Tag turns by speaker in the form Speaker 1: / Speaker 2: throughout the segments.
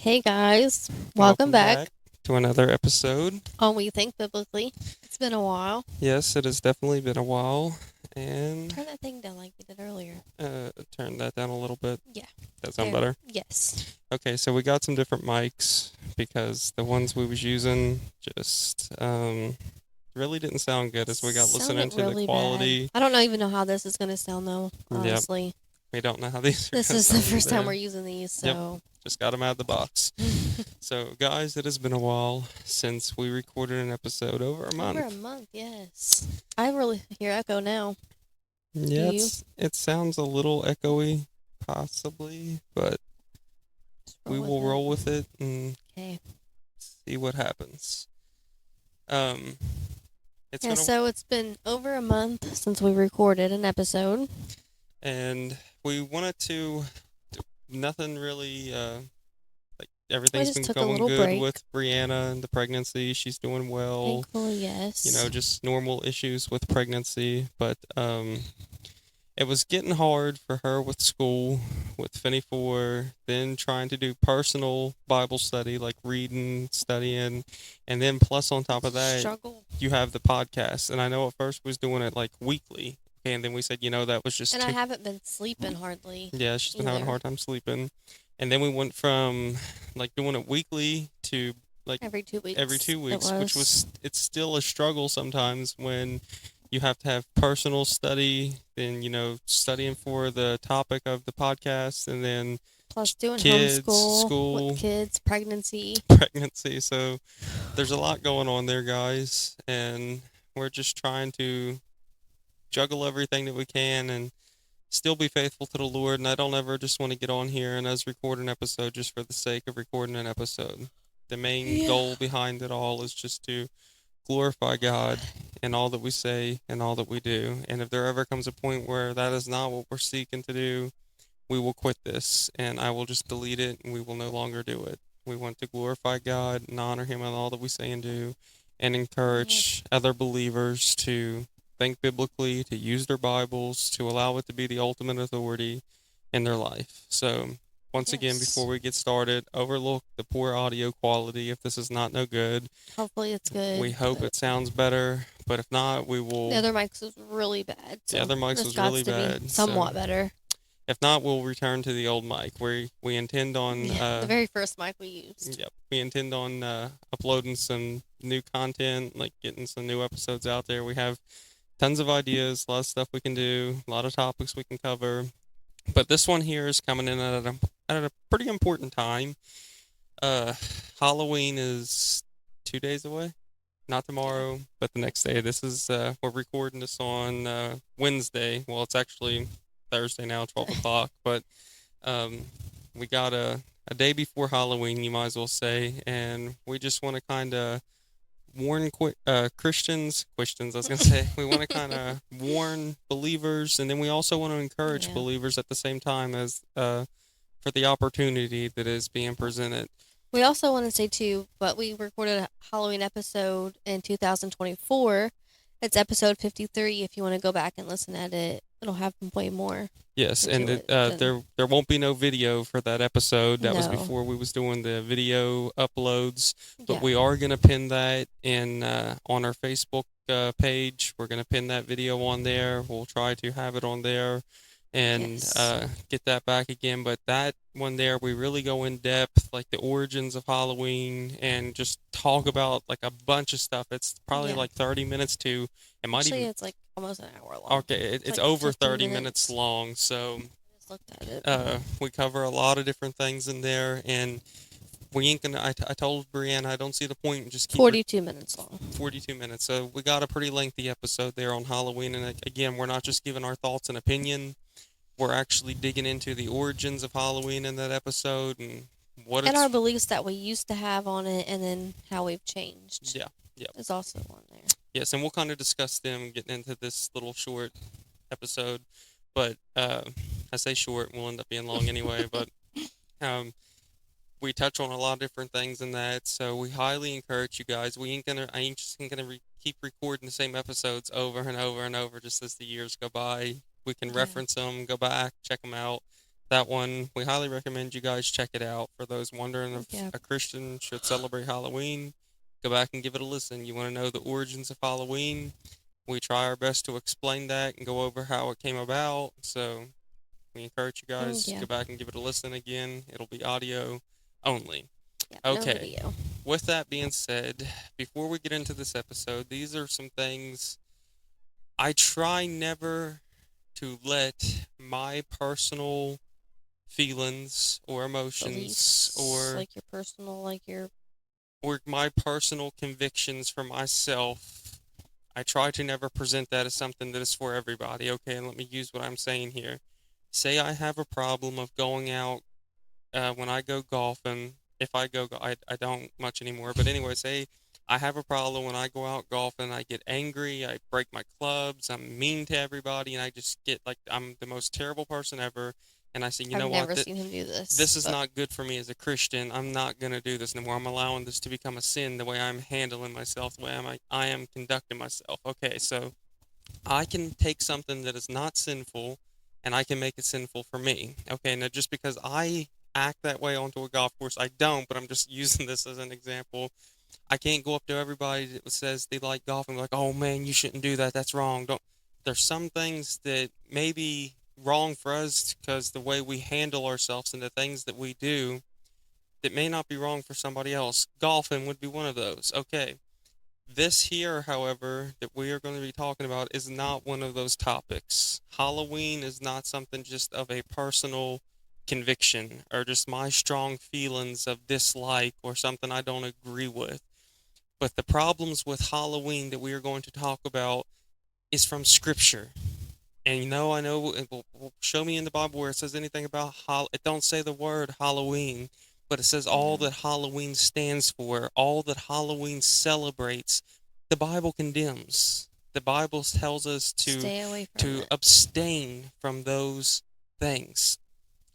Speaker 1: Hey guys, welcome
Speaker 2: Welcome
Speaker 1: back
Speaker 2: back to another episode.
Speaker 1: on We Think Biblically. It's been a while.
Speaker 2: Yes, it has definitely been a while, and
Speaker 1: Turn that thing down like you did earlier.
Speaker 2: turn that down a little bit.
Speaker 1: Yeah,
Speaker 2: That sound
Speaker 1: there.
Speaker 2: better?
Speaker 1: Yes.
Speaker 2: Okay, so we got some different mics because the ones we was using just really didn't sound good as we got listening
Speaker 1: Sounded
Speaker 2: to the
Speaker 1: really bad.
Speaker 2: quality.
Speaker 1: I don't even know how this is going to sound though,
Speaker 2: Yep,
Speaker 1: honestly.
Speaker 2: we don't know how these are
Speaker 1: This
Speaker 2: gonna
Speaker 1: is the
Speaker 2: sound
Speaker 1: first time
Speaker 2: either.
Speaker 1: we're using these,
Speaker 2: Yep,
Speaker 1: so.
Speaker 2: just got them out of the box. So, guys, it has been a while since we recorded an episode, over a
Speaker 1: Over a
Speaker 2: month.
Speaker 1: month, yes. I really hear echo now. Do
Speaker 2: Yeah,
Speaker 1: you?
Speaker 2: it sounds a little echoey, possibly, but
Speaker 1: Just roll
Speaker 2: we
Speaker 1: with
Speaker 2: will
Speaker 1: it.
Speaker 2: roll with it and
Speaker 1: Okay.
Speaker 2: see what happens. Um, it's
Speaker 1: Yeah,
Speaker 2: been a
Speaker 1: so it's been over a month since we recorded an episode.
Speaker 2: and we wanted to. Nothing really. Like
Speaker 1: We
Speaker 2: everything's
Speaker 1: just
Speaker 2: been
Speaker 1: took a
Speaker 2: going
Speaker 1: little
Speaker 2: good
Speaker 1: break.
Speaker 2: with Brianna and the pregnancy. She's doing well.
Speaker 1: Thankfully, yes.
Speaker 2: Just normal issues with pregnancy, but it was getting hard for her with school, with Finney 4, then trying to do personal Bible study, like reading, studying, and then plus on top of that,
Speaker 1: Struggle.
Speaker 2: you have the podcast. And I know at first we was doing it like weekly, and then we said, that was just
Speaker 1: And I
Speaker 2: too.
Speaker 1: haven't been sleeping hardly
Speaker 2: Yeah, she's been having a
Speaker 1: either.
Speaker 2: hard time sleeping. And then we went from like doing it weekly to like
Speaker 1: Every two
Speaker 2: every
Speaker 1: weeks,
Speaker 2: two
Speaker 1: it
Speaker 2: weeks, which
Speaker 1: was.
Speaker 2: was it's still a struggle sometimes when you have to have personal study, then studying for the topic of the podcast, and then
Speaker 1: Plus, doing
Speaker 2: kids,
Speaker 1: homeschool with
Speaker 2: school,
Speaker 1: kids, pregnancy.
Speaker 2: pregnancy. So there's a lot going on there, guys, and we're just trying to juggle everything that we can and still be faithful to the Lord. And I don't ever just want to get on here and us record an episode just for the sake of recording an episode. The main
Speaker 1: Yeah.
Speaker 2: goal behind it all is just to glorify God in all that we say and all that we do. And if there ever comes a point where that is not what we're seeking to do, we will quit this and I will just delete it and we will no longer do it. We want to glorify God and honor Him in all that we say and do, and encourage other believers to think biblically, to use their Bibles, to allow it to be the ultimate authority in their life. So, once again, before
Speaker 1: Yes.
Speaker 2: we get started, overlook the poor audio quality if this is not no good.
Speaker 1: Hopefully, it's good.
Speaker 2: We hope
Speaker 1: But
Speaker 2: it sounds better, but if not, we
Speaker 1: the
Speaker 2: will.
Speaker 1: other mics was really bad.
Speaker 2: The
Speaker 1: So
Speaker 2: other mics
Speaker 1: this
Speaker 2: was
Speaker 1: got
Speaker 2: really
Speaker 1: to be
Speaker 2: bad, so
Speaker 1: somewhat better.
Speaker 2: if not, we'll return to the old mic. We intend on
Speaker 1: Yeah, the very first mic we used.
Speaker 2: yep, we intend on uploading some new content, like getting some new episodes out there. We have tons of ideas, a lot of stuff we can do, a lot of topics we can cover. But this one here is coming in at a pretty important time. Uh, Halloween is 2 days away. Not tomorrow, but the next day. This is we're recording this on Wednesday. Well, it's actually Thursday now, 12 o'clock. But um, we got a day before Halloween, you might as well say, and we just want to kind of warn Christians. I was gonna say we want to kind of warn believers, and then we also want to encourage
Speaker 1: Yeah.
Speaker 2: believers at the same time as for the opportunity that is being presented.
Speaker 1: We also want to say too, but we recorded a Halloween episode in 2024. It's episode 53. If you want to go back and listen at it, it'll have way more
Speaker 2: Yes, and
Speaker 1: into it than
Speaker 2: there won't be no video for that episode. That was
Speaker 1: no.
Speaker 2: before we was doing the video uploads, but
Speaker 1: Yeah.
Speaker 2: we are gonna pin that in on our Facebook page. We're gonna pin that video on there. We'll try to have it on there and
Speaker 1: Yes.
Speaker 2: get that back again. But that one there, we really go in depth, like the origins of Halloween, and just talk about like a bunch of stuff. It's probably
Speaker 1: Yeah.
Speaker 2: like 30 minutes to. It might
Speaker 1: Actually,
Speaker 2: even
Speaker 1: it's like almost an hour long.
Speaker 2: okay. It's
Speaker 1: like
Speaker 2: over
Speaker 1: 15
Speaker 2: 30 minutes
Speaker 1: minutes.
Speaker 2: long, so.
Speaker 1: I just looked at it.
Speaker 2: We cover a lot of different things in there, and we ain't gonna. I told Brianna I don't see the point in just keep
Speaker 1: 42 minutes long.
Speaker 2: 42 minutes. So we got a pretty lengthy episode there on Halloween, and again, we're not just giving our thoughts and opinion. We're actually digging into the origins of Halloween in that episode and what
Speaker 1: And
Speaker 2: it's.
Speaker 1: our beliefs that we used to have on it, and then how we've changed.
Speaker 2: Yeah, yeah,
Speaker 1: Is also on there.
Speaker 2: yes, and we'll kind of discuss them getting into this little short episode. But I say short, we'll end up being long anyway. But um, we touch on a lot of different things in that, so we highly encourage you guys. I ain't just gonna keep recording the same episodes over and over and over just as the years go by. We can
Speaker 1: Yeah.
Speaker 2: reference them, go back, check them out. That one, we highly recommend you guys check it out. For those wondering if
Speaker 1: Yeah.
Speaker 2: a Christian should celebrate Halloween, go back and give it a listen. You want to know the origins of Halloween? We try our best to explain that and go over how it came about. So we encourage you guys
Speaker 1: Yeah.
Speaker 2: go back and give it a listen again. It'll be audio only.
Speaker 1: Yeah. No
Speaker 2: Okay.
Speaker 1: video.
Speaker 2: With that being said, before we get into this episode, these are some things I try never to let my personal feelings or emotions
Speaker 1: Beliefs, like your personal, like your.
Speaker 2: or my personal convictions for myself. I try to never present that as something that is for everybody. Okay, and let me use what I'm saying here. Say I have a problem of going out when I go golfing. If I go, I don't much anymore. But anyway, say I have a problem when I go out golfing. I get angry. I break my clubs. I'm mean to everybody, and I just get like I'm the most terrible person ever. And I say, you
Speaker 1: I've
Speaker 2: know what?
Speaker 1: never seen him do this,
Speaker 2: This is
Speaker 1: but
Speaker 2: not good for me as a Christian. I'm not going to do this anymore. I'm allowing this to become a sin the way I'm handling myself, the way I am conducting myself. Okay, so I can take something that is not sinful and I can make it sinful for me. Okay, now just because I act that way onto a golf course, I don't, but I'm just using this as an example. I can't go up to everybody that says they like golf and be like, "Oh man, you shouldn't do that. That's wrong." Don't. There's some things that may be wrong for us because the way we handle ourselves and the things that we do that may not be wrong for somebody else. Golfing would be one of those. Okay. This here, however, that we are going to be talking about is not one of those topics. Halloween is not something just of a personal conviction or just my strong feelings of dislike or something I don't agree with. But the problems with Halloween that we are going to talk about is from Scripture. And I know, show me in the Bible where it says anything about it don't say the word Halloween, but it says all
Speaker 1: yeah,
Speaker 2: that Halloween stands for, all that Halloween celebrates. The Bible condemns. The Bible tells us to
Speaker 1: stay away from
Speaker 2: to
Speaker 1: it.
Speaker 2: abstain from those things.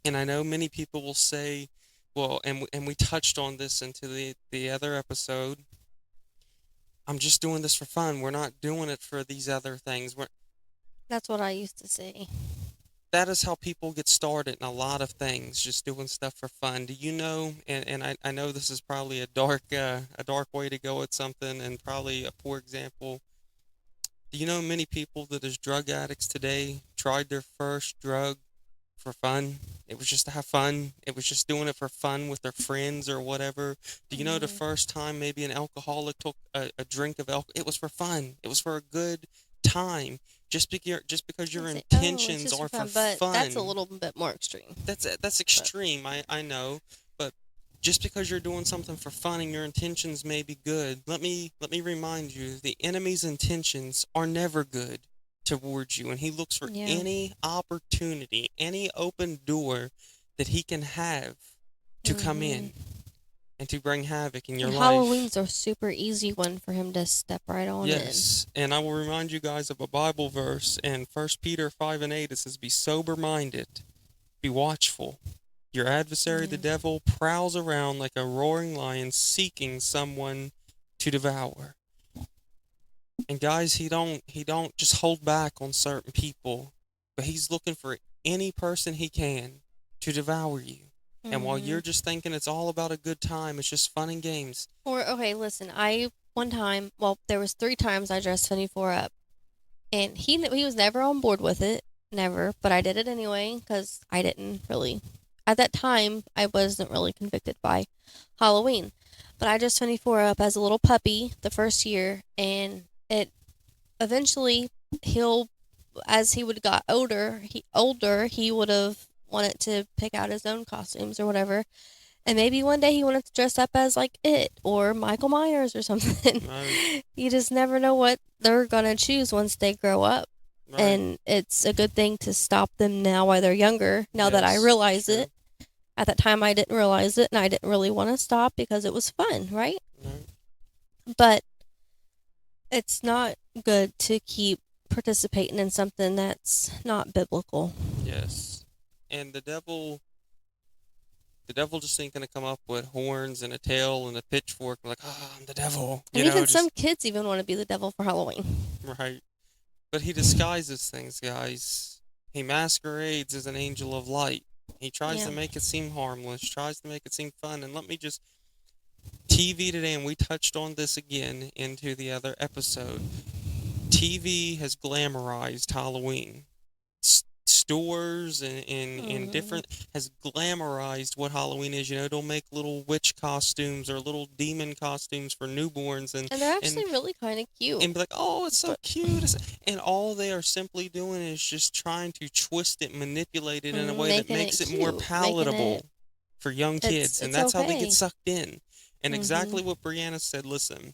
Speaker 2: And I know many people will say, well, and we touched on this into the other episode. I'm just doing this for fun. We're not doing it for these other things.
Speaker 1: That's what I used to say.
Speaker 2: That is how people get started in a lot of things, just doing stuff for fun. Do you know, and I know this is probably a dark way to go at something and probably a poor example. Do you know many people that as drug addicts today tried their first drug for fun? It was just to have fun. It was just doing it for fun with their friends or whatever. Do you know the
Speaker 1: Mm-hmm.
Speaker 2: first time maybe an alcoholic took a drink of alcohol? It was for fun. It was for a good time. Just because your
Speaker 1: I'd say, oh, it's
Speaker 2: intentions
Speaker 1: just for
Speaker 2: are for
Speaker 1: fun, but that's a
Speaker 2: fun,
Speaker 1: little bit more extreme.
Speaker 2: that's
Speaker 1: But
Speaker 2: extreme. I know, but just because you're doing something for fun and your intentions may be good, let me remind you, the enemy's intentions are never good towards you, and he looks for
Speaker 1: yeah.
Speaker 2: any opportunity, any open door that he can have to come
Speaker 1: Mm-hmm.
Speaker 2: in and to bring havoc in your
Speaker 1: And
Speaker 2: life.
Speaker 1: Halloween's a super easy one for him to step right on in.
Speaker 2: Yes, and I will remind you guys of a Bible verse in 1 Peter 5:8. It says, "Be sober minded, be watchful. Your adversary, the
Speaker 1: Yeah.
Speaker 2: devil, prowls around like a roaring lion seeking someone to devour." And guys, he don't just hold back on certain people, but he's looking for any person he can to devour you. And while
Speaker 1: Mm-hmm.
Speaker 2: you're just thinking it's all about a good time, it's just fun and games.
Speaker 1: Or okay, listen, I one time, well, there was 3 times I dressed 24 up, and he was never on board with it, never. But I did it anyway because I didn't really, at that time, I wasn't really convicted by Halloween. But I dressed 24 up as a little puppy the first year, and it eventually he'll as he would got older he would have wanted to pick out his own costumes or whatever, and maybe one day he wanted to dress up as like it or Michael Myers or something.
Speaker 2: Right,
Speaker 1: You just never know what they're gonna choose once they grow up,
Speaker 2: right.
Speaker 1: and it's a good thing to stop them now while they're younger, now that I
Speaker 2: Yes,
Speaker 1: realize
Speaker 2: true.
Speaker 1: it. At that time I didn't realize it, and I didn't really want to stop because it was fun, right?
Speaker 2: Right.
Speaker 1: But it's not good to keep participating in something that's not biblical.
Speaker 2: Yes. And the devil just ain't gonna come up with horns and a tail and a pitchfork like, I'm the devil.
Speaker 1: And even some
Speaker 2: Just
Speaker 1: kids even want to be the devil for Halloween.
Speaker 2: right. But he disguises things, guys. He masquerades as an angel of light. He tries
Speaker 1: Yeah.
Speaker 2: to make it seem harmless, tries to make it seem fun. And let me just TV today, and we touched on this again into the other episode. TV has glamorized Halloween. Stores and
Speaker 1: Hmm.
Speaker 2: different has glamorized what Halloween is. They'll make little witch costumes or little demon costumes for newborns
Speaker 1: And they're
Speaker 2: and
Speaker 1: actually really kind of cute.
Speaker 2: and be like, oh, it's so
Speaker 1: But
Speaker 2: cute. And all they are simply doing is just trying to twist it, manipulate it in a way that
Speaker 1: making it
Speaker 2: makes it more
Speaker 1: cute, making it
Speaker 2: palatable for young kids. And
Speaker 1: it's
Speaker 2: that's how they get
Speaker 1: okay.
Speaker 2: sucked in. And
Speaker 1: Hmm.
Speaker 2: exactly what Brianna said, listen,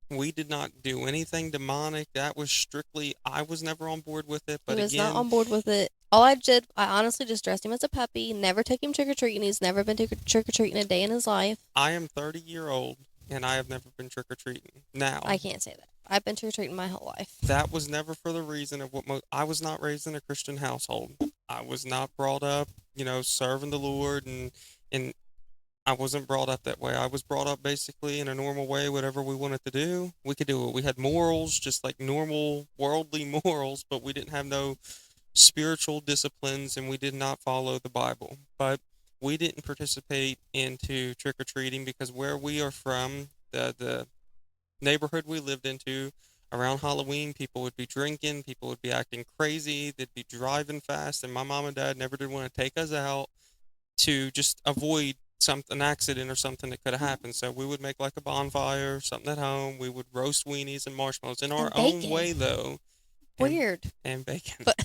Speaker 2: we did not do anything demonic. That was strictly, I was never on board with it.
Speaker 1: He
Speaker 2: But
Speaker 1: was not
Speaker 2: again,
Speaker 1: on board with it. All I did, I honestly just dressed him as a puppy. Never took him trick or treating. He's never been trick or treating a day in his life.
Speaker 2: I am 30-year-old and I have never been trick or treating. Now,
Speaker 1: I can't say that. I've been trick or treating my whole life.
Speaker 2: that was never for the reason of I was not raised in a Christian household. I was not brought up, serving the Lord, and I wasn't brought up that way. I was brought up basically in a normal way. Whatever we wanted to do, we could do it. We had morals, just like normal worldly morals, but we didn't have no spiritual disciplines, and we did not follow the Bible. But we didn't participate into trick or treating because where we are from, the neighborhood we lived into around Halloween, people would be drinking, people would be acting crazy, they'd be driving fast, and my mom and dad never did want to take us out to just avoid an accident or something that could have happened. So we would make like a bonfire, something at home. We would roast weenies and marshmallows in our
Speaker 1: And
Speaker 2: own
Speaker 1: bacon.
Speaker 2: way, though, and
Speaker 1: Weird.
Speaker 2: bacon.
Speaker 1: But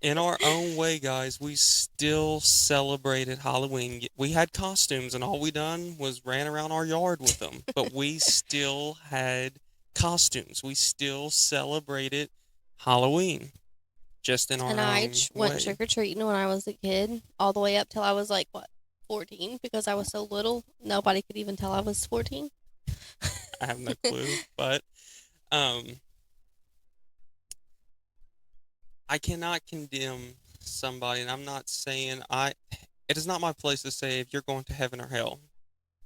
Speaker 2: In our own way, guys, we still celebrated Halloween. We had costumes, and all we done was ran around our yard with them. But we still had costumes. We still celebrated Halloween, just in
Speaker 1: and
Speaker 2: our
Speaker 1: I
Speaker 2: own
Speaker 1: went
Speaker 2: way.
Speaker 1: trick or treating when I was a kid, all the way up till I was like what, 14, because I was so little, nobody could even tell I was 14.
Speaker 2: I have no clue, but um, I cannot condemn somebody, and I'm not saying I. It is not my place to say if you're going to heaven or hell.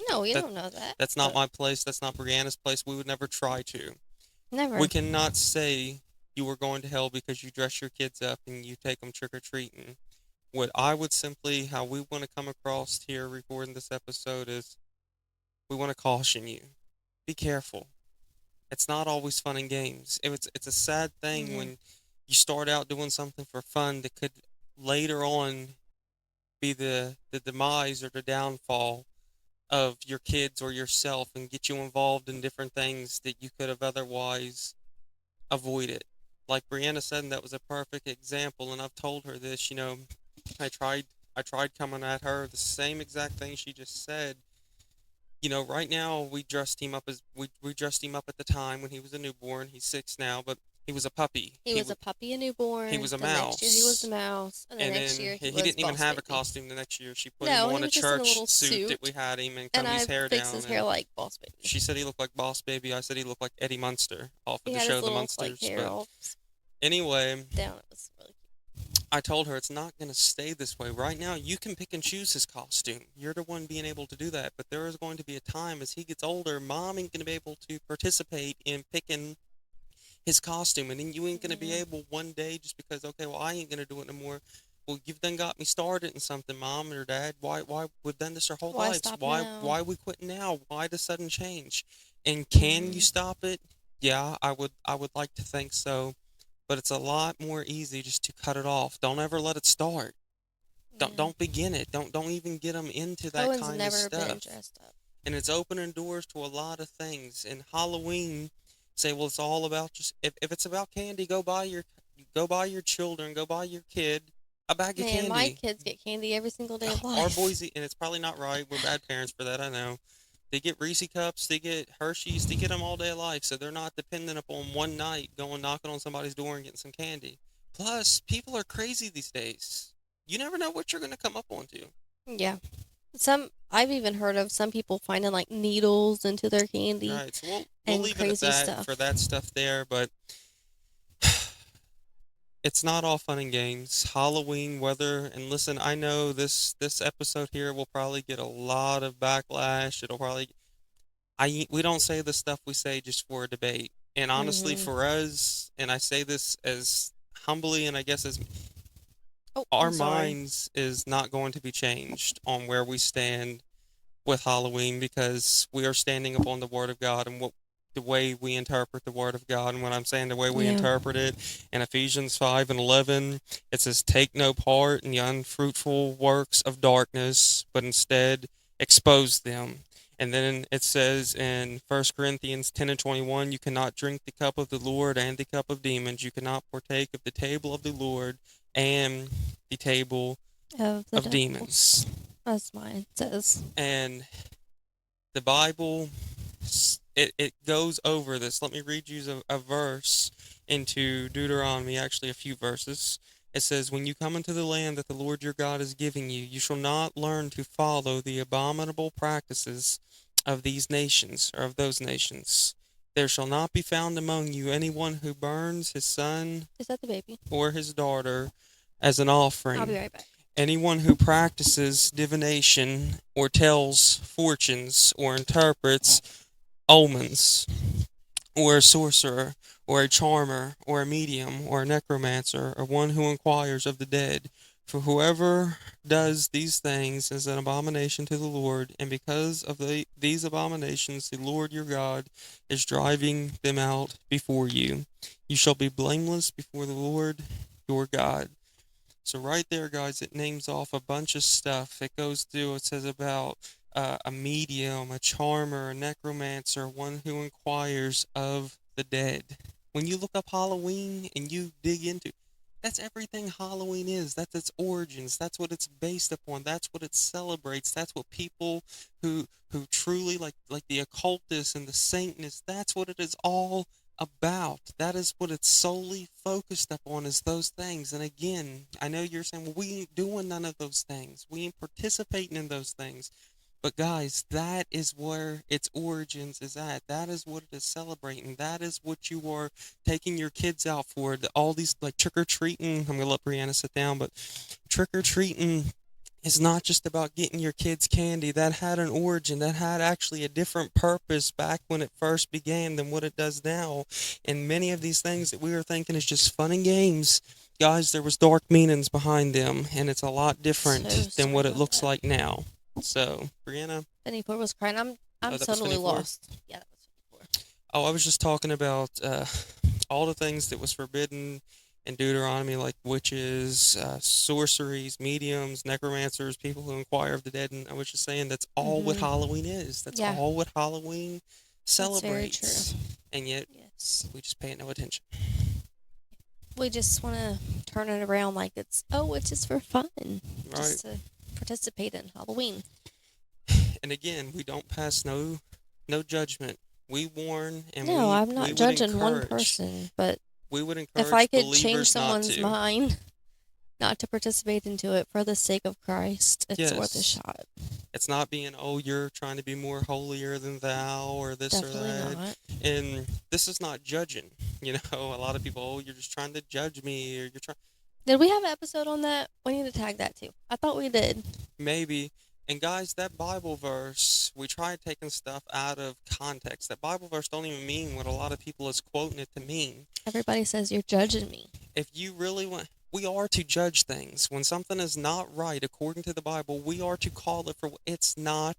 Speaker 1: No, you
Speaker 2: That
Speaker 1: don't know that,
Speaker 2: that's not
Speaker 1: but
Speaker 2: my place. That's not Brianna's place. We would never try to. We
Speaker 1: never.
Speaker 2: cannot say you are going to hell because you dress your kids up and you take them trick or treating. What I would simply, how we want to come across here recording this episode is we want to caution you. Be careful. It's not always fun and games. It's a sad thing
Speaker 1: Yeah.
Speaker 2: when you start out doing something for fun that could later on be the demise or the downfall of your kids or yourself and get you involved in different things that you could have otherwise avoided. Like Brianna said, and that was a perfect example, and I've told her this, I tried I tried coming at her the same exact thing she just said. Right now we dressed him up at the time when he was a newborn. He's 6 now, but he was a puppy.
Speaker 1: He was a puppy, a
Speaker 2: He
Speaker 1: newborn.
Speaker 2: was a
Speaker 1: The next year he was the
Speaker 2: mouse.
Speaker 1: mouse, and the
Speaker 2: And
Speaker 1: next
Speaker 2: then
Speaker 1: year he
Speaker 2: he
Speaker 1: was
Speaker 2: didn't even
Speaker 1: Boss
Speaker 2: have a
Speaker 1: Baby.
Speaker 2: costume the next year. She put him
Speaker 1: No, he
Speaker 2: on a
Speaker 1: was just in a
Speaker 2: church
Speaker 1: little
Speaker 2: suit that we
Speaker 1: suit,
Speaker 2: had him and
Speaker 1: and
Speaker 2: combed his
Speaker 1: I
Speaker 2: hair
Speaker 1: fixed
Speaker 2: down,
Speaker 1: his hair
Speaker 2: and
Speaker 1: like Boss Baby.
Speaker 2: she said he looked like Boss Baby. I said he looked like Eddie Munster off of
Speaker 1: He
Speaker 2: the
Speaker 1: had his
Speaker 2: show The
Speaker 1: little like
Speaker 2: Munsters.
Speaker 1: hair
Speaker 2: But
Speaker 1: all
Speaker 2: anyway,
Speaker 1: down. It was really
Speaker 2: I told her it's not going to stay this way. Right now, you can pick and choose his costume. You're the one being able to do that. But there is going to be a time as he gets older, mom ain't going to be able to participate in picking his costume. And then you ain't going to
Speaker 1: cute.
Speaker 2: be
Speaker 1: Yeah.
Speaker 2: able one day just because, okay, well, I ain't going to do it no more. Well, you've done got me started in something, mom or dad. Why we've done this our whole
Speaker 1: Why
Speaker 2: lives?
Speaker 1: stop
Speaker 2: Why
Speaker 1: now?
Speaker 2: why we quit now? Why the sudden change? And can you
Speaker 1: Hmm.
Speaker 2: stop it? Yeah, I would like to think so, but it's a lot more easy just to cut it off. Don't ever let it start.
Speaker 1: Yeah.
Speaker 2: Don't begin it. Don't even get them into that
Speaker 1: Cohen's
Speaker 2: kind of
Speaker 1: never been
Speaker 2: stuff.
Speaker 1: dressed up.
Speaker 2: And it's opening doors to a lot of things. And Halloween, say, well, it's all about just if it's about candy, go buy your children, go buy your kid a bag of
Speaker 1: Man, my
Speaker 2: candy.
Speaker 1: kids get candy every single day of
Speaker 2: Our
Speaker 1: life.
Speaker 2: boys eat, and it's probably not right. We're bad parents for that, I know. They get Reese cups, they get Hershey's, they get them all day of life, so they're not dependent upon one night going knocking on somebody's door and getting some candy. Plus, people are crazy these days. You never know what you're going to come up onto.
Speaker 1: Yeah. Some I've even heard of some people finding like needles into their
Speaker 2: All
Speaker 1: candy
Speaker 2: right, so we'll
Speaker 1: and
Speaker 2: leave it at
Speaker 1: crazy
Speaker 2: that for
Speaker 1: stuff.
Speaker 2: that stuff there, but it's not all fun and games. Halloween weather, and listen, I know this episode here will probably get a lot of backlash. It'll probably we don't say the stuff we say just for a debate. And honestly,
Speaker 1: Mhm.
Speaker 2: for us, and I say this as humbly and I guess as
Speaker 1: Oh,
Speaker 2: our
Speaker 1: I'm sorry.
Speaker 2: minds is not going to be changed on where we stand with Halloween because we are standing upon the Word of God and what the way we interpret the Word of God. And when I'm saying the way we
Speaker 1: Yeah.
Speaker 2: interpret it, in Ephesians 5 and 11, it says, "Take no part in the unfruitful works of darkness, but instead expose them." And then it says in 1 Corinthians 10 and 21, "You cannot drink the cup of the Lord and the cup of demons. You cannot partake of the table of the Lord and the table
Speaker 1: Of the
Speaker 2: of
Speaker 1: devil.
Speaker 2: demons."
Speaker 1: As mine says.
Speaker 2: And the Bible, it goes over this. Let me read you a verse into Deuteronomy, actually a few verses. It says, "When you come into the land that the Lord your God is giving you, you shall not learn to follow the abominable practices of these nations, or of those nations. There shall not be found among you anyone who burns his son
Speaker 1: Is that the baby?
Speaker 2: or his daughter as an
Speaker 1: I'll be
Speaker 2: offering.
Speaker 1: right back.
Speaker 2: Anyone who practices divination or tells fortunes or interprets omens, or a sorcerer, or a charmer, or a medium, or a necromancer, or one who inquires of the dead. For whoever does these things is an abomination to the Lord, and because of these abominations, the Lord your God is driving them out before you. You shall be blameless before the Lord your God." So right there, guys, it names off a bunch of stuff. It goes through, it says about a medium, a charmer, a necromancer, one who inquires of the dead. When you look up Halloween and you dig into, that's everything Halloween is. That's its origins. That's what it's based upon. That's what it celebrates. That's what people who truly like the occultists and the Satanists. That's what it is all about. That is what it's solely focused upon, is those things. And again, I know you're saying, well, we ain't doing none of those things. We ain't participating in those things. But guys, that is where its origins is at. That is what it is celebrating. That is what you are taking your kids out for. All these like trick or treating. I'm gonna let Brianna sit down, but trick or treating is not just about getting your kids candy. That had an origin. That had actually a different purpose back when it first began than what it does now. And many of these things that we were thinking is just fun and games, guys, there was dark meanings behind them, and it's a lot
Speaker 1: So
Speaker 2: different than
Speaker 1: sorry
Speaker 2: what it
Speaker 1: about
Speaker 2: looks
Speaker 1: that.
Speaker 2: like now. So, Brianna,
Speaker 1: 24 was crying. I'm
Speaker 2: oh, that was
Speaker 1: totally
Speaker 2: 24.
Speaker 1: lost. Yeah, that was 24.
Speaker 2: Oh, I was just talking about all the things that was forbidden in Deuteronomy, like witches, sorceries, mediums, necromancers, people who inquire of the dead. And I was just saying that's all what
Speaker 1: Mhm.
Speaker 2: Halloween is. That's
Speaker 1: Yeah,
Speaker 2: all what Halloween
Speaker 1: that's very true.
Speaker 2: celebrates. And yet
Speaker 1: Yes.
Speaker 2: we just pay it no attention.
Speaker 1: We just want to turn it around like it's just for fun,
Speaker 2: Right?
Speaker 1: just to participate in Halloween.
Speaker 2: And again, we don't pass no judgment. We warn and
Speaker 1: No, I'm
Speaker 2: we
Speaker 1: not
Speaker 2: would
Speaker 1: judging one
Speaker 2: encourage.
Speaker 1: person, but
Speaker 2: We would
Speaker 1: if I
Speaker 2: encourage
Speaker 1: could change
Speaker 2: believers not
Speaker 1: someone's
Speaker 2: to.
Speaker 1: mind not to participate into it for the sake of Christ, it's worth a
Speaker 2: Yes.
Speaker 1: shot.
Speaker 2: It's not being, oh, you're trying to be more holier than thou or this or
Speaker 1: Definitely
Speaker 2: that.
Speaker 1: not.
Speaker 2: And this is not judging. You know, a lot of people, oh, you're just trying to judge me or you're trying,
Speaker 1: Did we have an episode on that? We need to tag that too. I thought we did.
Speaker 2: maybe. And guys, that Bible verse, we try taking stuff out of context. That Bible verse don't even mean what a lot of people is quoting it to mean.
Speaker 1: Everybody says you're judging me.
Speaker 2: If you really want, we are to judge things. When something is not right according to the Bible, we are to call it for it's not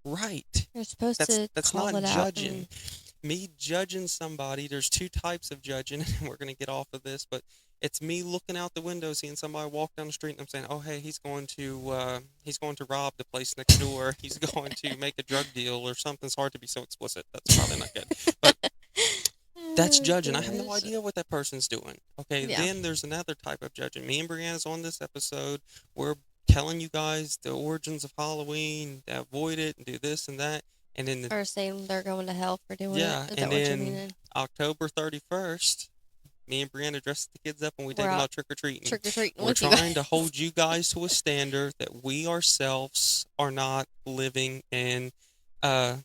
Speaker 2: right.
Speaker 1: You're supposed
Speaker 2: That's
Speaker 1: to
Speaker 2: that's
Speaker 1: call
Speaker 2: not
Speaker 1: it out
Speaker 2: judging.
Speaker 1: and
Speaker 2: Me judging somebody, there's two types of judging, and we're going to get off of this, but it's me looking out the window, seeing somebody walk down the street, and I'm saying, oh, hey, he's going to rob the place next door. He's going to make a drug deal or something. It's hard to be so explicit. That's probably not good. But that's
Speaker 1: oh
Speaker 2: judging. I have no
Speaker 1: gosh.
Speaker 2: idea what that person's doing. Okay,
Speaker 1: Yeah.
Speaker 2: then there's another type of judging. Me and Brianna's on this episode. We're telling you guys the origins of Halloween, to avoid it, and do this and that. And then
Speaker 1: Or saying they're going to hell for doing it.
Speaker 2: yeah,
Speaker 1: Is that
Speaker 2: and
Speaker 1: what you're
Speaker 2: then
Speaker 1: meaning?
Speaker 2: October 31st, me and Brianna dressed the kids up and we
Speaker 1: We're
Speaker 2: take them
Speaker 1: out
Speaker 2: out trick or treating.
Speaker 1: trick or treating
Speaker 2: We're
Speaker 1: with you
Speaker 2: trying to
Speaker 1: guys.
Speaker 2: hold you guys to a standard that we ourselves are not living in, uh,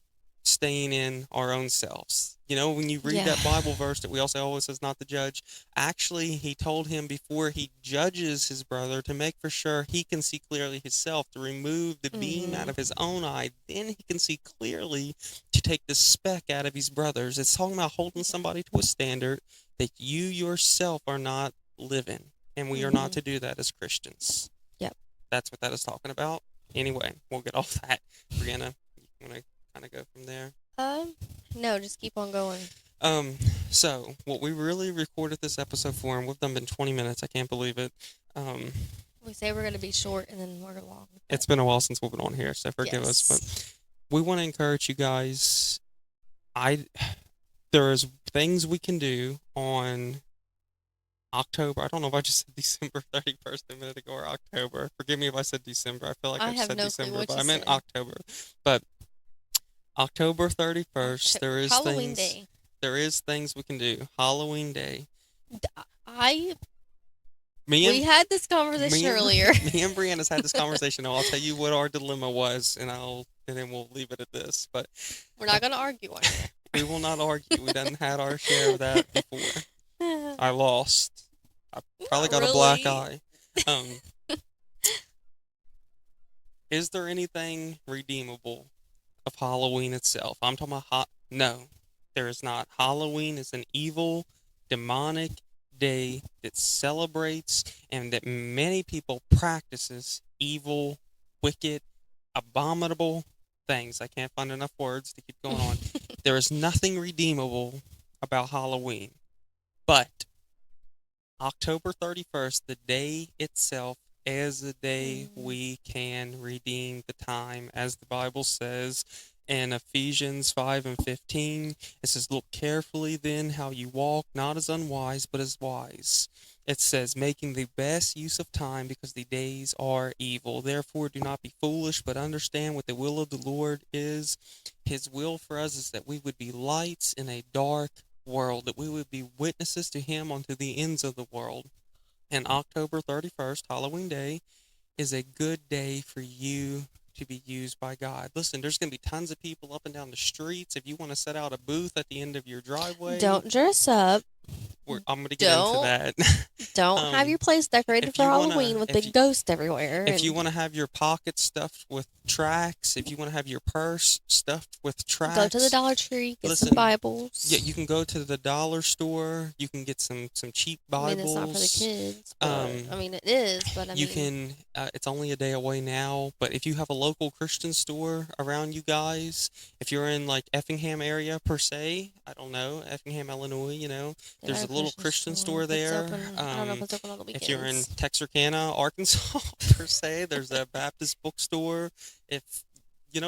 Speaker 2: staying in our own selves. You know, when you read
Speaker 1: Yeah.
Speaker 2: that Bible verse that we also always says not to judge, actually, he told him before he judges his brother to make for sure he can see clearly himself, to remove the beam out
Speaker 1: Mhm.
Speaker 2: of his own eye. Then he can see clearly to take the speck out of his brother's. It's talking about holding
Speaker 1: Yeah.
Speaker 2: somebody to a standard that you yourself are not living. and we are not
Speaker 1: Mm-hmm.
Speaker 2: to do that as Christians.
Speaker 1: Yep.
Speaker 2: That's what that is talking about. Anyway, we'll get off that. Brianna, you want to kind of go from there?
Speaker 1: Um, no, just keep on going.
Speaker 2: Um, so what we really recorded this episode for, and we've done been 20 minutes. I can't believe it. Um,
Speaker 1: We say we're going to be short and then we're long. But
Speaker 2: it's been a while since we've been on here, so forgive us. But
Speaker 1: yes.
Speaker 2: we want to encourage you guys. I there's things we can do on October. I don't know if I just said December 31st a minute ago or October. Forgive me if I said December. I feel like
Speaker 1: I
Speaker 2: I just
Speaker 1: have
Speaker 2: said
Speaker 1: no clue
Speaker 2: December,
Speaker 1: what
Speaker 2: but
Speaker 1: you
Speaker 2: I meant
Speaker 1: said.
Speaker 2: October. But October 31st,
Speaker 1: October.
Speaker 2: there is
Speaker 1: Halloween
Speaker 2: things
Speaker 1: Day.
Speaker 2: there is things we can do. Halloween Day.
Speaker 1: I
Speaker 2: Me
Speaker 1: we
Speaker 2: and
Speaker 1: had this conversation earlier.
Speaker 2: Me and Brianna's had this conversation. Now I'll tell you what our dilemma was, and then we'll leave it at this. But
Speaker 1: We're not going to argue on
Speaker 2: we will not argue. We done had our share of that before.
Speaker 1: here.
Speaker 2: I lost. I probably
Speaker 1: Not
Speaker 2: got a black
Speaker 1: really.
Speaker 2: eye. Um, is there anything redeemable of Halloween itself? I'm talking about no, there is not. Halloween is an evil, demonic day that celebrates and that many people practices evil, wicked, abominable things. I can't find enough words to keep going on. There is nothing redeemable about Halloween. But October 31st, the day itself, is the day
Speaker 1: Mm.
Speaker 2: we can redeem the time, as the Bible says in Ephesians 5 and 15. It says, "Look carefully then how you walk, not as unwise, but as wise." It says, "Making the best use of time because the days are evil. Therefore, do not be foolish, but understand what the will of the Lord is. His will for us is that we would be lights in a dark world, that we would be witnesses to him unto the ends of the world." And October 31st, Halloween Day, is a good day for you to be used by God. Listen, there's going to be tons of people up and down the streets. If you want to set out a booth at the end of your driveway,
Speaker 1: Don't dress up.
Speaker 2: I'm going to get into
Speaker 1: Don't
Speaker 2: that.
Speaker 1: don't have
Speaker 2: um,
Speaker 1: your place decorated
Speaker 2: if
Speaker 1: for
Speaker 2: you want to,
Speaker 1: Halloween with big ghosts everywhere
Speaker 2: if you
Speaker 1: and
Speaker 2: want to have your pocket stuffed with tracts, if you want to have your purse stuffed with
Speaker 1: go to the
Speaker 2: tracts,
Speaker 1: Dollar Tree, get some
Speaker 2: listen, yeah,
Speaker 1: Bibles.
Speaker 2: you can go to the dollar store. You can get some cheap
Speaker 1: I mean, it's not for the
Speaker 2: Bibles.
Speaker 1: kids, but
Speaker 2: Um,
Speaker 1: I mean, it is, but I
Speaker 2: you
Speaker 1: mean,
Speaker 2: can. It's only a day away now, but if you have a local Christian store around you guys, if you're in like Effingham area per se, I don't know, Effingham, Illinois,
Speaker 1: they got
Speaker 2: there's
Speaker 1: a
Speaker 2: a little
Speaker 1: Christian
Speaker 2: Christian
Speaker 1: store.
Speaker 2: store
Speaker 1: If it's
Speaker 2: there.
Speaker 1: open, I don't know if it's open on the
Speaker 2: If you're in
Speaker 1: weekends.
Speaker 2: Texarkana, Arkansas, per se, there's a Baptist bookstore. If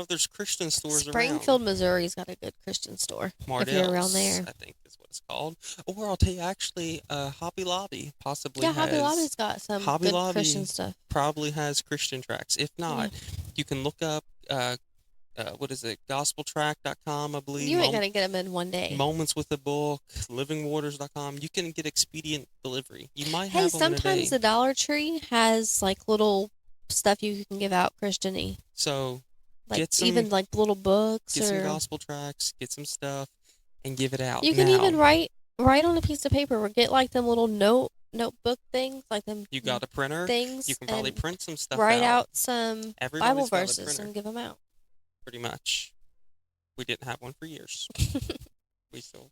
Speaker 2: there's Christian stores around.
Speaker 1: Springfield, Missouri's got a good Christian store if you're around
Speaker 2: Mardell's,
Speaker 1: there.
Speaker 2: I think is what it's called. Or I'll tell you, actually, Hobby Lobby possibly
Speaker 1: Yeah, Hobby
Speaker 2: has.
Speaker 1: Lobby's got some
Speaker 2: Hobby
Speaker 1: good Christian
Speaker 2: Lobby
Speaker 1: stuff.
Speaker 2: probably has Christian tracks. If
Speaker 1: Yeah.
Speaker 2: not, you can look up, what is it, gospeltrack.com, I believe,
Speaker 1: You ain't gonna get them in one day.
Speaker 2: Moments with a Book, livingwaters.com. You can get expedient delivery. You might
Speaker 1: Hey,
Speaker 2: have them in a
Speaker 1: sometimes
Speaker 2: day.
Speaker 1: the Dollar Tree has like little stuff you can give out Christian-y.
Speaker 2: So
Speaker 1: Like
Speaker 2: get
Speaker 1: even
Speaker 2: some,
Speaker 1: like little books
Speaker 2: get some
Speaker 1: or
Speaker 2: gospel tracks, get some stuff, and give it out.
Speaker 1: you can
Speaker 2: Now,
Speaker 1: even write on a piece of paper or get like them little notebook things, like them
Speaker 2: you got a printer, you
Speaker 1: things
Speaker 2: can probably
Speaker 1: and
Speaker 2: print some stuff
Speaker 1: write
Speaker 2: out.
Speaker 1: out some Bible
Speaker 2: Everybody's got a
Speaker 1: verses
Speaker 2: printer,
Speaker 1: and give them out.
Speaker 2: pretty much. We didn't have one for years. We still.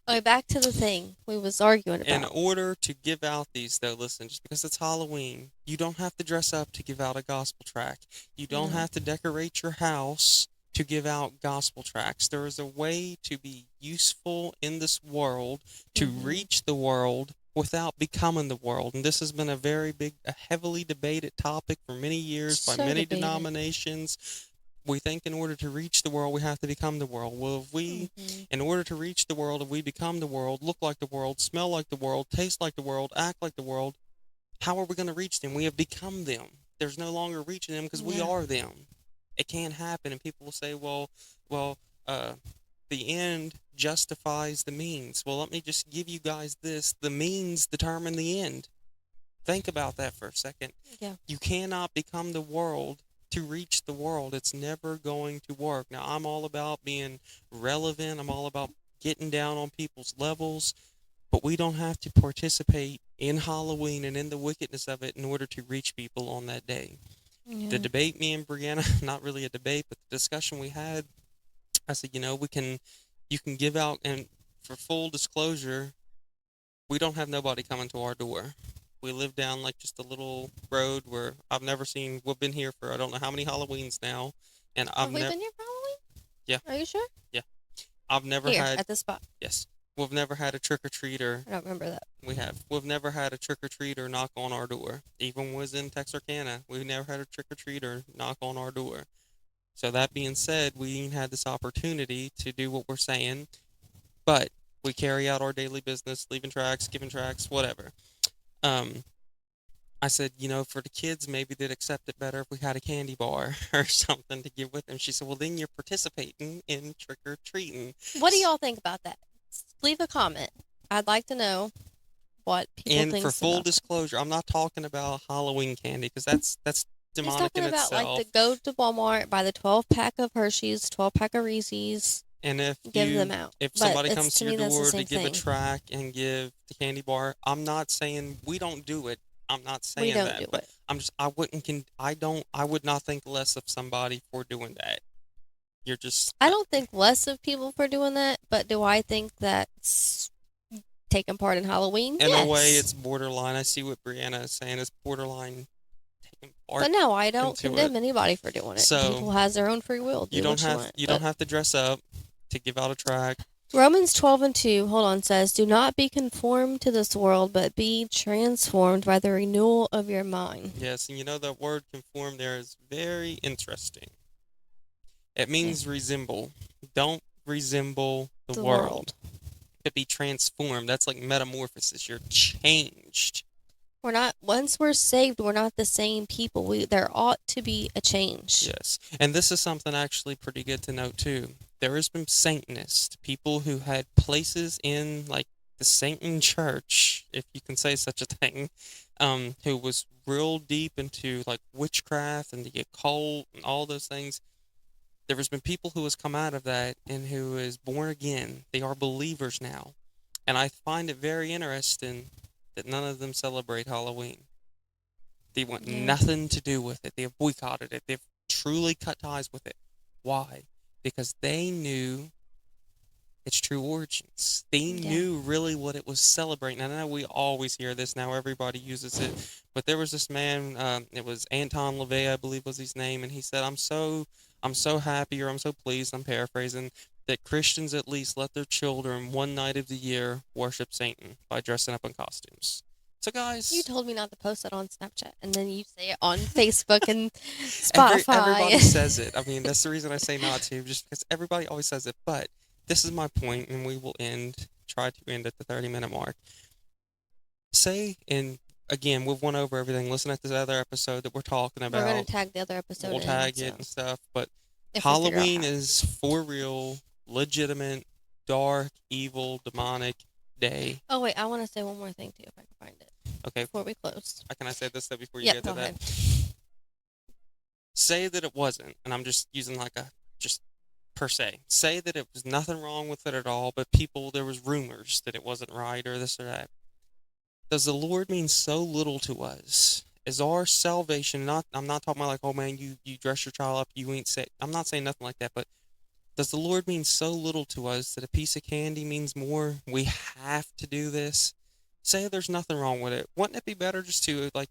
Speaker 1: Okay, back to the thing we was arguing
Speaker 2: In
Speaker 1: about.
Speaker 2: order to give out these, though, listen, just because it's Halloween, you don't have to dress up to give out a gospel tract. You don't
Speaker 1: No.
Speaker 2: have to decorate your house to give out gospel tracts. There is a way to be useful in this world, to reach the world without becoming the world. And this has been a heavily debated topic for many years by
Speaker 1: So
Speaker 2: many
Speaker 1: debated.
Speaker 2: denominations. We think in order to reach the world, we have to become the world. Well, in order to reach the world, if we become the world, look like the world, smell like the world, taste like the world, act like the world, how are we going to reach them? We have become them. There's no longer reaching them because we
Speaker 1: Yeah.
Speaker 2: are them. It can't happen. And people will say, well, uh, the end justifies the means. Well, let me just give you guys this. The means determine the end. Think about that for a second.
Speaker 1: Yeah.
Speaker 2: You cannot become the world to reach the world. It's never going to work. Now, I'm all about being relevant. I'm all about getting down on people's levels, but we don't have to participate in Halloween and in the wickedness of it in order to reach people on that day.
Speaker 1: Yeah.
Speaker 2: The debate, me and Brianna, not really a debate, but the discussion we had, I said, you can give out, and for full disclosure, we don't have nobody coming to our door. We live down like just a little road where I've never seen. We've been here for I don't know how many Halloweens now, and I've
Speaker 1: Have we
Speaker 2: never.
Speaker 1: been here probably?
Speaker 2: Yeah,
Speaker 1: Are you sure?
Speaker 2: yeah. I've never
Speaker 1: Here
Speaker 2: had.
Speaker 1: at this spot.
Speaker 2: Yes, we've never had a trick or treater.
Speaker 1: I don't remember that.
Speaker 2: We have. We've never had a trick or treater knock on our door. Even when we was in Texarkana, we never had a trick or treater knock on our door. So that being said, we had this opportunity to do what we're saying, but we carry out our daily business, leaving tracks, giving tracks, whatever. Um, I said, for the kids, maybe they'd accept it better if we had a candy bar or something to give with them. She said, well, then you're participating in trick or treating.
Speaker 1: What do y'all think about that? Leave a comment. I'd like to know what people
Speaker 2: And for
Speaker 1: thinks
Speaker 2: full
Speaker 1: about that.
Speaker 2: disclosure, I'm not talking about Halloween candy because that's
Speaker 1: He's
Speaker 2: demonic
Speaker 1: talking
Speaker 2: in
Speaker 1: about like the
Speaker 2: itself.
Speaker 1: go to Walmart, buy the 12 pack of Hershey's, 12 pack of Reese's,
Speaker 2: And if
Speaker 1: give them
Speaker 2: you
Speaker 1: out.
Speaker 2: if
Speaker 1: But
Speaker 2: somebody
Speaker 1: it's
Speaker 2: comes
Speaker 1: to
Speaker 2: to your
Speaker 1: me that's the
Speaker 2: door to
Speaker 1: same
Speaker 2: give a
Speaker 1: thing.
Speaker 2: track and give the candy bar, I'm not saying we don't do it. I'm not
Speaker 1: We
Speaker 2: saying
Speaker 1: don't
Speaker 2: that,
Speaker 1: do
Speaker 2: but
Speaker 1: it.
Speaker 2: I would not think less of somebody for doing that. You're just
Speaker 1: I don't think less of people for doing that, but do I think that's taking part in Halloween?
Speaker 2: in a way
Speaker 1: Yes.
Speaker 2: it's borderline. I see what Brianna is saying. It's borderline taking part
Speaker 1: But no, I don't
Speaker 2: into it.
Speaker 1: condemn anybody for doing it.
Speaker 2: So
Speaker 1: People has their own free will.
Speaker 2: you
Speaker 1: Do
Speaker 2: don't
Speaker 1: what you
Speaker 2: have
Speaker 1: want.
Speaker 2: you don't
Speaker 1: But
Speaker 2: have to dress up to give out a track.
Speaker 1: Romans 12:2, hold on, says, do not be conformed to this world, but be transformed by the renewal of your mind.
Speaker 2: Yes, and that word conform there is very interesting. It
Speaker 1: Yeah.
Speaker 2: means resemble. Don't resemble the
Speaker 1: The
Speaker 2: world.
Speaker 1: world.
Speaker 2: To be transformed. That's like metamorphosis. You're changed.
Speaker 1: We're not, once we're saved, we're not the same people. There ought to be a change.
Speaker 2: Yes. And this is something actually pretty good to note too. There has been Satanists, people who had places in like the Satan church, if you can say such a thing, who was real deep into like witchcraft and the occult and all those things. There has been people who has come out of that and who is born again. They are believers now. And I find it very interesting that none of them celebrate Halloween. They want
Speaker 1: Yeah.
Speaker 2: nothing to do with it. They have boycotted it. They've truly cut ties with it. Why? Because they knew its true origins. They
Speaker 1: Yeah.
Speaker 2: knew really what it was celebrating. And I know we always hear this now, everybody uses it. But there was this man, it was Anton LaVey, I believe was his name, and he said, I'm so happy, or I'm so pleased, I'm paraphrasing, that Christians at least let their children one night of the year worship Satan by dressing up in costumes. So
Speaker 1: You
Speaker 2: guys,
Speaker 1: told me not to post it on Snapchat, and then you say it on Facebook and
Speaker 2: everybody
Speaker 1: Spotify.
Speaker 2: says it. I mean, that's the reason I say not to, just because everybody always says it. But this is my point, and we will try to end at the 30-minute mark. Say, and again, we've went over everything. Listen at this other episode that we're talking
Speaker 1: We're going
Speaker 2: about.
Speaker 1: to tag the other episode
Speaker 2: We'll
Speaker 1: in,
Speaker 2: tag it
Speaker 1: so
Speaker 2: and stuff. But
Speaker 1: if we figure out
Speaker 2: Halloween
Speaker 1: how.
Speaker 2: is for real, legitimate, dark, evil, demonic day.
Speaker 1: Oh, wait, I want to say one more thing, too, if I can find it
Speaker 2: Okay,
Speaker 1: before we close.
Speaker 2: can I say this though before you
Speaker 1: Yep,
Speaker 2: get
Speaker 1: go
Speaker 2: to that?
Speaker 1: ahead.
Speaker 2: Say that it wasn't, and I'm just using like a just per se. Say that it was nothing wrong with it at all, but there was rumors that it wasn't right or this or that. Does the Lord mean so little to us? Is our salvation not? I'm not talking about like, oh man, you dress your child up, you ain't saved. I'm not saying nothing like that, but does the Lord mean so little to us that a piece of candy means more? We have to do this. Say there's nothing wrong with it. Wouldn't it be better just to like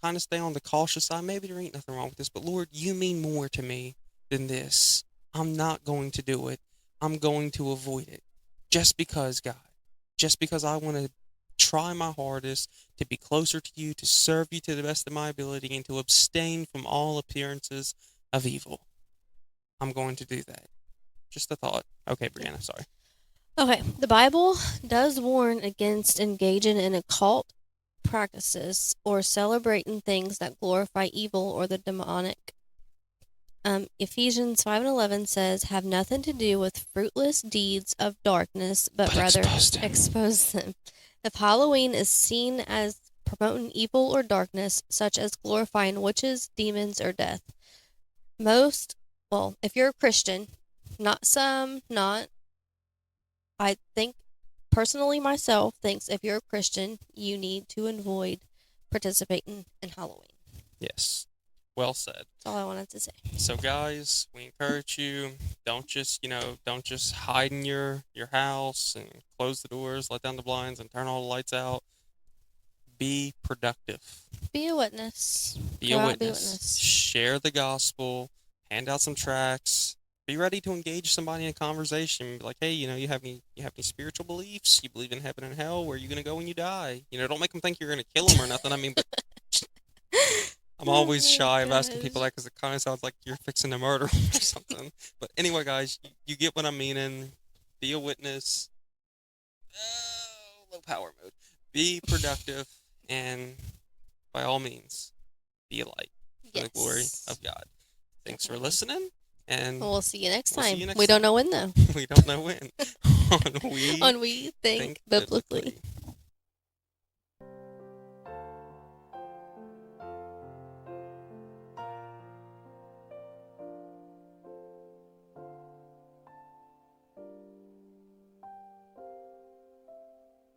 Speaker 2: kind of stay on the cautious side? Maybe there ain't nothing wrong with this, but Lord, you mean more to me than this. I'm not going to do it. I'm going to avoid it. Just because, God. Just because I want to try my hardest to be closer to you, to serve you to the best of my ability, and to abstain from all appearances of evil. I'm going to do that. Just a thought. Okay, Brianna, sorry.
Speaker 1: Okay, the Bible does warn against engaging in occult practices or celebrating things that glorify evil or the demonic. Ephesians 5:11 says, have nothing to do with fruitless deeds of darkness, but rather expose them. If Halloween is seen as promoting evil or darkness, such as glorifying witches, demons, or death, if you're a Christian, not some, not, I think, personally myself, thinks if you're a Christian, you need to avoid participating in Halloween.
Speaker 2: Yes. Well said.
Speaker 1: That's all I wanted to say.
Speaker 2: So guys, we encourage you, don't just hide in your house and close the doors, let down the blinds and turn all the lights out. Be productive.
Speaker 1: Be a witness.
Speaker 2: Be
Speaker 1: Go
Speaker 2: a
Speaker 1: out, be a
Speaker 2: witness.
Speaker 1: witness.
Speaker 2: Share the gospel. Hand out some tracts. Be ready to engage somebody in a conversation. Be like, hey, you have any spiritual beliefs? You believe in heaven and hell? Where are you gonna go when you die? Don't make them think you're gonna kill them or nothing. I mean, but I'm always
Speaker 1: Oh
Speaker 2: shy of asking people
Speaker 1: gosh.
Speaker 2: that because it kind of sounds like you're fixing to murder 'em or something. But anyway, guys, you get what I'm meaning. Be a witness. Low power mode. Be productive, and by all means, be a light for the glory
Speaker 1: Yes.
Speaker 2: of God. Thanks for
Speaker 1: Definitely.
Speaker 2: listening, and
Speaker 1: We'll see you next
Speaker 2: we'll see
Speaker 1: time.
Speaker 2: you next
Speaker 1: We don't
Speaker 2: time.
Speaker 1: know when though.
Speaker 2: We don't know when. On We
Speaker 1: On We Think
Speaker 2: Think
Speaker 1: Biblically.
Speaker 2: Biblically.